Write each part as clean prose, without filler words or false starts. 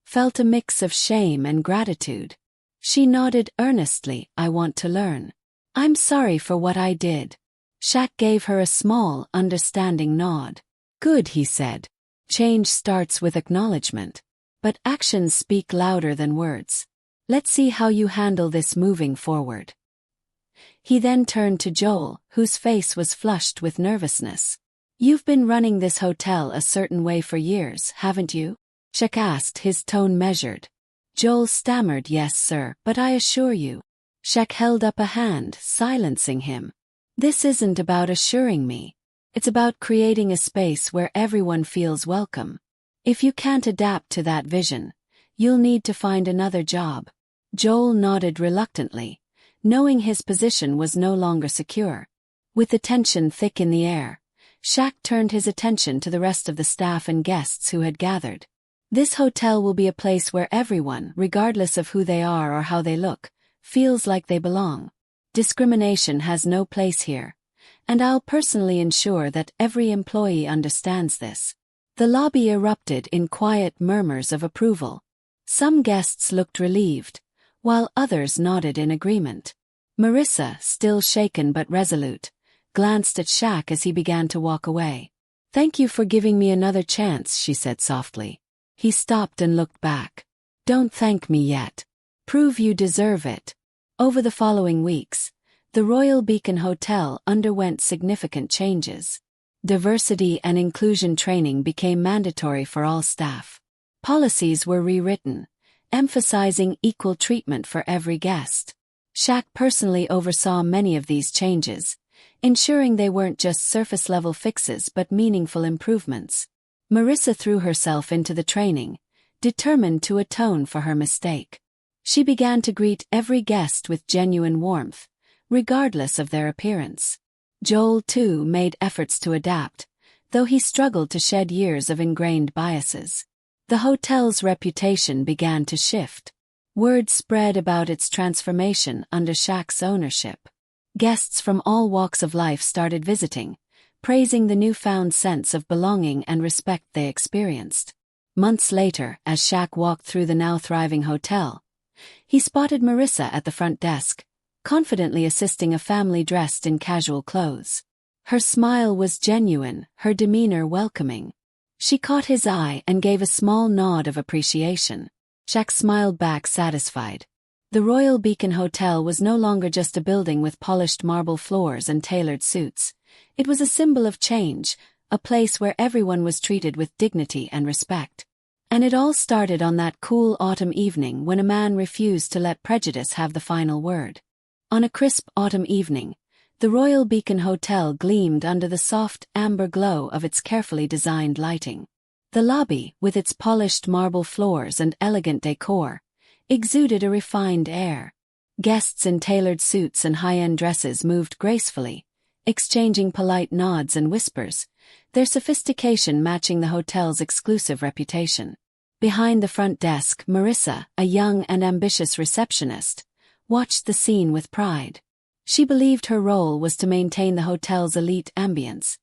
felt a mix of shame and gratitude. She nodded earnestly. I want to learn. I'm sorry for what I did. Shaq gave her a small, understanding nod. Good, he said. Change starts with acknowledgement. But actions speak louder than words. Let's see how you handle this moving forward. He then turned to Joel, whose face was flushed with nervousness. You've been running this hotel a certain way for years, haven't you? Shaq asked, his tone measured. Joel stammered, yes, sir, but I assure you. Shaq held up a hand, silencing him. This isn't about assuring me. It's about creating a space where everyone feels welcome. If you can't adapt to that vision, you'll need to find another job. Joel nodded reluctantly, knowing his position was no longer secure. With the tension thick in the air, Shaq turned his attention to the rest of the staff and guests who had gathered. This hotel will be a place where everyone, regardless of who they are or how they look, feels like they belong. Discrimination has no place here, and I'll personally ensure that every employee understands this. The lobby erupted in quiet murmurs of approval. Some guests looked relieved, while others nodded in agreement. Marissa, still shaken but resolute, glanced at Shaq as he began to walk away. Thank you for giving me another chance, she said softly. He stopped and looked back. Don't thank me yet. Prove you deserve it. Over the following weeks, the Royal Beacon Hotel underwent significant changes. Diversity and inclusion training became mandatory for all staff. Policies were rewritten, emphasizing equal treatment for every guest. Shaq personally oversaw many of these changes, ensuring they weren't just surface-level fixes but meaningful improvements. Marissa threw herself into the training, determined to atone for her mistake. She began to greet every guest with genuine warmth, regardless of their appearance. Joel, too, made efforts to adapt, though he struggled to shed years of ingrained biases. The hotel's reputation began to shift. Word spread about its transformation under Shaq's ownership. Guests from all walks of life started visiting, praising the newfound sense of belonging and respect they experienced. Months later, as Shaq walked through the now thriving hotel, he spotted Marissa at the front desk, confidently assisting a family dressed in casual clothes. Her smile was genuine, her demeanor welcoming. She caught his eye and gave a small nod of appreciation. Shaq smiled back, satisfied. The Royal Beacon Hotel was no longer just a building with polished marble floors and tailored suits. It was a symbol of change, a place where everyone was treated with dignity and respect. And it all started on that cool autumn evening when a man refused to let prejudice have the final word. On a crisp autumn evening, the Royal Beacon Hotel gleamed under the soft amber glow of its carefully designed lighting. The lobby, with its polished marble floors and elegant decor, exuded a refined air. Guests in tailored suits and high-end dresses moved gracefully, exchanging polite nods and whispers, their sophistication matching the hotel's exclusive reputation. Behind the front desk, Marissa, a young and ambitious receptionist, watched the scene with pride. She believed her role was to maintain the hotel's elite ambience,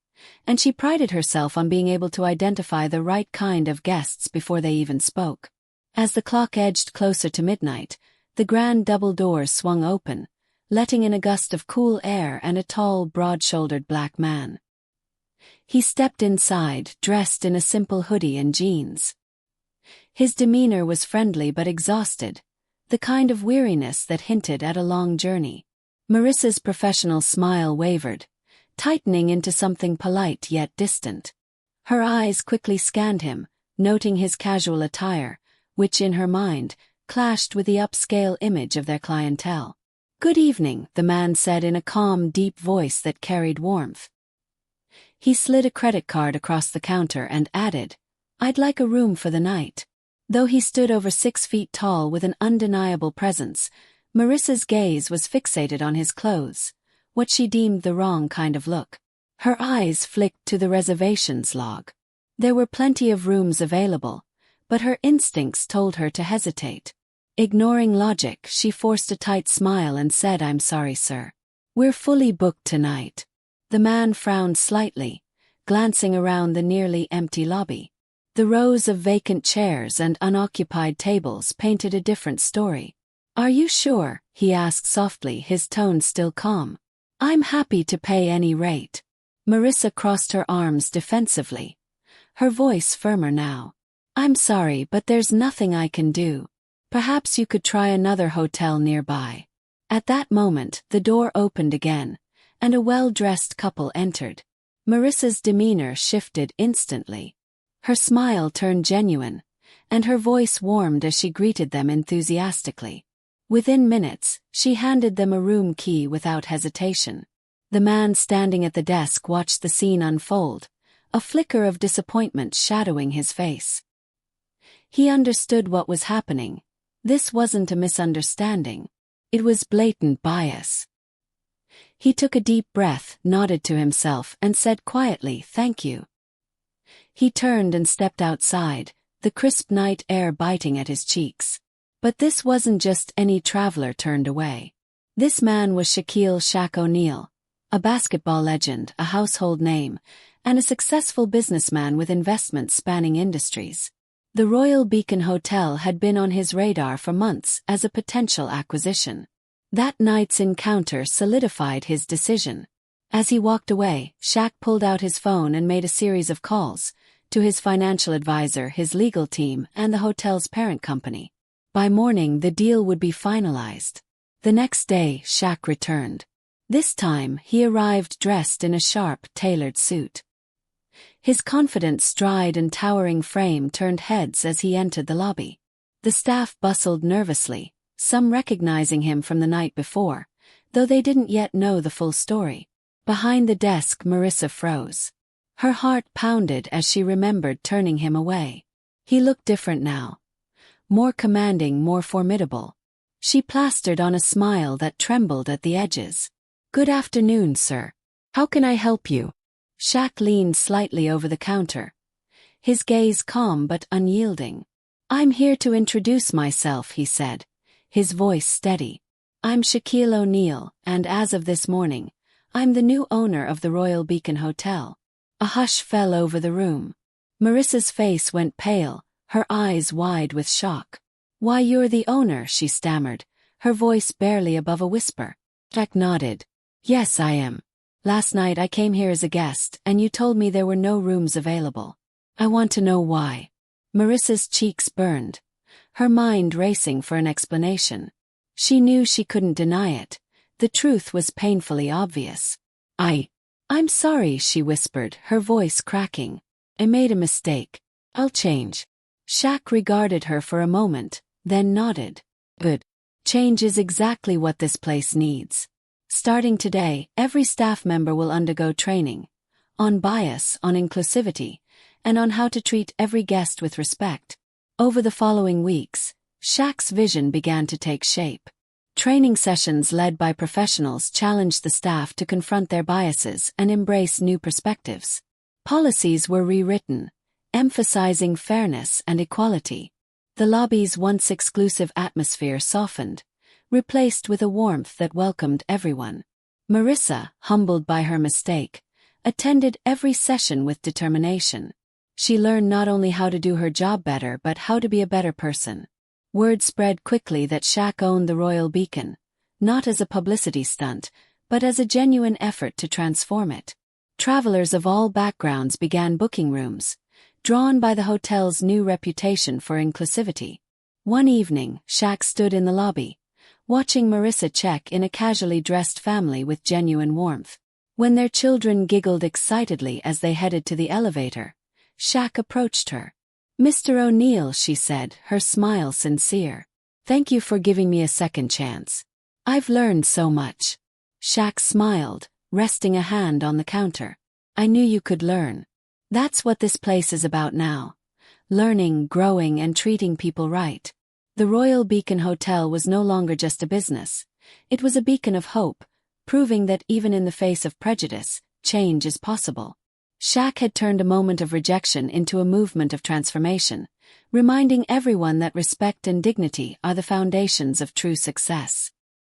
and she prided herself on being able to identify the right kind of guests before they even spoke. As the clock edged closer to midnight, the grand double doors swung open, letting in a gust of cool air and a tall, broad-shouldered black man. He stepped inside, dressed in a simple hoodie and jeans. His demeanor was friendly but exhausted, the kind of weariness that hinted at a long journey. Marissa's professional smile wavered, tightening into something polite yet distant. Her eyes quickly scanned him, noting his casual attire, which in her mind clashed with the upscale image of their clientele. "Good evening," the man said in a calm, deep voice that carried warmth. He slid a credit card across the counter and added, "I'd like a room for the night." Though he stood over 6 feet tall with an undeniable presence, Marissa's gaze was fixated on his clothes, what she deemed the wrong kind of look. Her eyes flicked to the reservations log. There were plenty of rooms available, but her instincts told her to hesitate. Ignoring logic, she forced a tight smile and said, "I'm sorry, sir. We're fully booked tonight." The man frowned slightly, glancing around the nearly empty lobby. The rows of vacant chairs and unoccupied tables painted a different story. "Are you sure?" he asked softly, his tone still calm. "I'm happy to pay any rate." Marissa crossed her arms defensively, her voice firmer now. "I'm sorry, but there's nothing I can do. Perhaps you could try another hotel nearby." At that moment, the door opened again, and a well-dressed couple entered. Marissa's demeanor shifted instantly. Her smile turned genuine, and her voice warmed as she greeted them enthusiastically. Within minutes, she handed them a room key without hesitation. The man standing at the desk watched the scene unfold, a flicker of disappointment shadowing his face. He understood what was happening. This wasn't a misunderstanding. It was blatant bias. He took a deep breath, nodded to himself, and said quietly, "Thank you." He turned and stepped outside, the crisp night air biting at his cheeks. But this wasn't just any traveler turned away. This man was Shaq O'Neal, a basketball legend, a household name, and a successful businessman with investments spanning industries. The Royal Beacon Hotel had been on his radar for months as a potential acquisition. That night's encounter solidified his decision. As he walked away, Shaq pulled out his phone and made a series of calls to his financial advisor, his legal team, and the hotel's parent company. By morning, the deal would be finalized. The next day, Shaq returned. This time, he arrived dressed in a sharp, tailored suit. His confident stride and towering frame turned heads as he entered the lobby. The staff bustled nervously, some recognizing him from the night before, though they didn't yet know the full story. Behind the desk, Marissa froze. Her heart pounded as she remembered turning him away. He looked different now. More commanding, more formidable. She plastered on a smile that trembled at the edges. "Good afternoon, sir. How can I help you?" Shaq leaned slightly over the counter, his gaze calm but unyielding. "I'm here to introduce myself," he said, his voice steady. "I'm Shaquille O'Neal, and as of this morning, I'm the new owner of the Royal Beacon Hotel." A hush fell over the room. Marissa's face went pale, her eyes wide with shock. "Why, you're the owner," she stammered, her voice barely above a whisper. Shaq nodded. "Yes, I am. Last night I came here as a guest, and you told me there were no rooms available. I want to know why." Marissa's cheeks burned, her mind racing for an explanation. She knew she couldn't deny it. The truth was painfully obvious. I'm sorry," she whispered, her voice cracking. "I made a mistake. I'll change." Shaq regarded her for a moment, then nodded. "Good. Change is exactly what this place needs. Starting today, every staff member will undergo training on bias, on inclusivity, and on how to treat every guest with respect." Over the following weeks, Shaq's vision began to take shape. Training sessions led by professionals challenged the staff to confront their biases and embrace new perspectives. Policies were rewritten, emphasizing fairness and equality. The lobby's once exclusive atmosphere softened, replaced with a warmth that welcomed everyone. Marissa, humbled by her mistake, attended every session with determination. She learned not only how to do her job better but how to be a better person. Word spread quickly that Shaq owned the Royal Beacon, not as a publicity stunt, but as a genuine effort to transform it. Travelers of all backgrounds began booking rooms, drawn by the hotel's new reputation for inclusivity. One evening, Shaq stood in the lobby, watching Marissa check in a casually dressed family with genuine warmth. When their children giggled excitedly as they headed to the elevator, Shaq approached her. "Mr. O'Neal," she said, her smile sincere. "Thank you for giving me a second chance. I've learned so much." Shaq smiled, resting a hand on the counter. "I knew you could learn. That's what this place is about now. Learning, growing, and treating people right." The Royal Beacon Hotel was no longer just a business. It was a beacon of hope, proving that even in the face of prejudice, change is possible. Shaq had turned a moment of rejection into a movement of transformation, reminding everyone that respect and dignity are the foundations of true success.